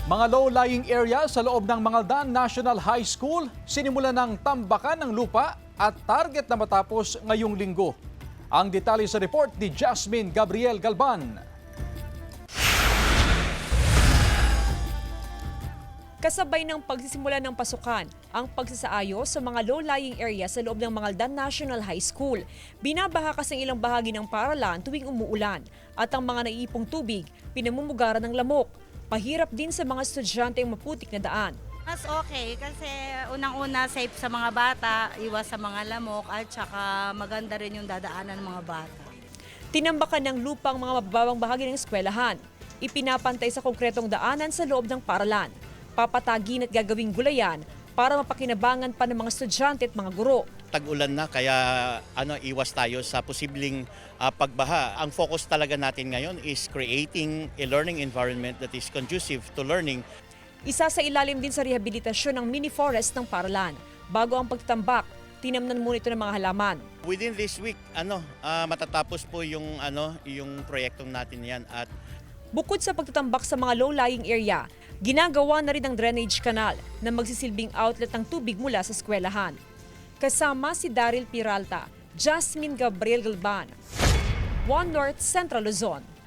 Mga low-lying area sa loob ng Mangaldan National High School sinimulan ng tambakan ng lupa at target na matapos ngayong linggo. Ang detalye sa report ni Jasmine Gabriel Galban. Kasabay ng pagsisimula ng pasukan, ang pagsasaayos sa mga low-lying area sa loob ng Mangaldan National High School. Binabaha kasi ang ilang bahagi ng paaralan tuwing umuulan at ang mga naiipong tubig pinamumugaran ng lamok. Mahirap din sa mga estudyante ang maputik na daan. Mas okay kasi unang-una safe sa mga bata, iwas sa mga lamok at saka maganda rin yung dadaanan ng mga bata. Tinambakan ng lupa ang mga mababang bahagi ng eskwelahan. Ipinapantay sa konkretong daanan sa loob ng paaralan. Papatagin at gagawing gulayan para mapakinabangan pa ng mga estudyante at mga guro. Tag-ulan na kaya iwas tayo sa posibleng pagbaha. Ang focus talaga natin ngayon is creating a learning environment that is conducive to learning. Isa sa ilalim din sa rehabilitasyon ng mini forest ng paaralan. Bago ang pagtambak, tinamnan muna ito ng mga halaman. Within this week, matatapos po yung proyektong natin yan at Bukod sa pagtatambak sa mga low-lying area, ginagawa na rin ang drainage canal na magsisilbing outlet ng tubig mula sa eskwelahan. Kasama si Daryl Piralta, Jasmine Gabriel Galban, One North Central Luzon.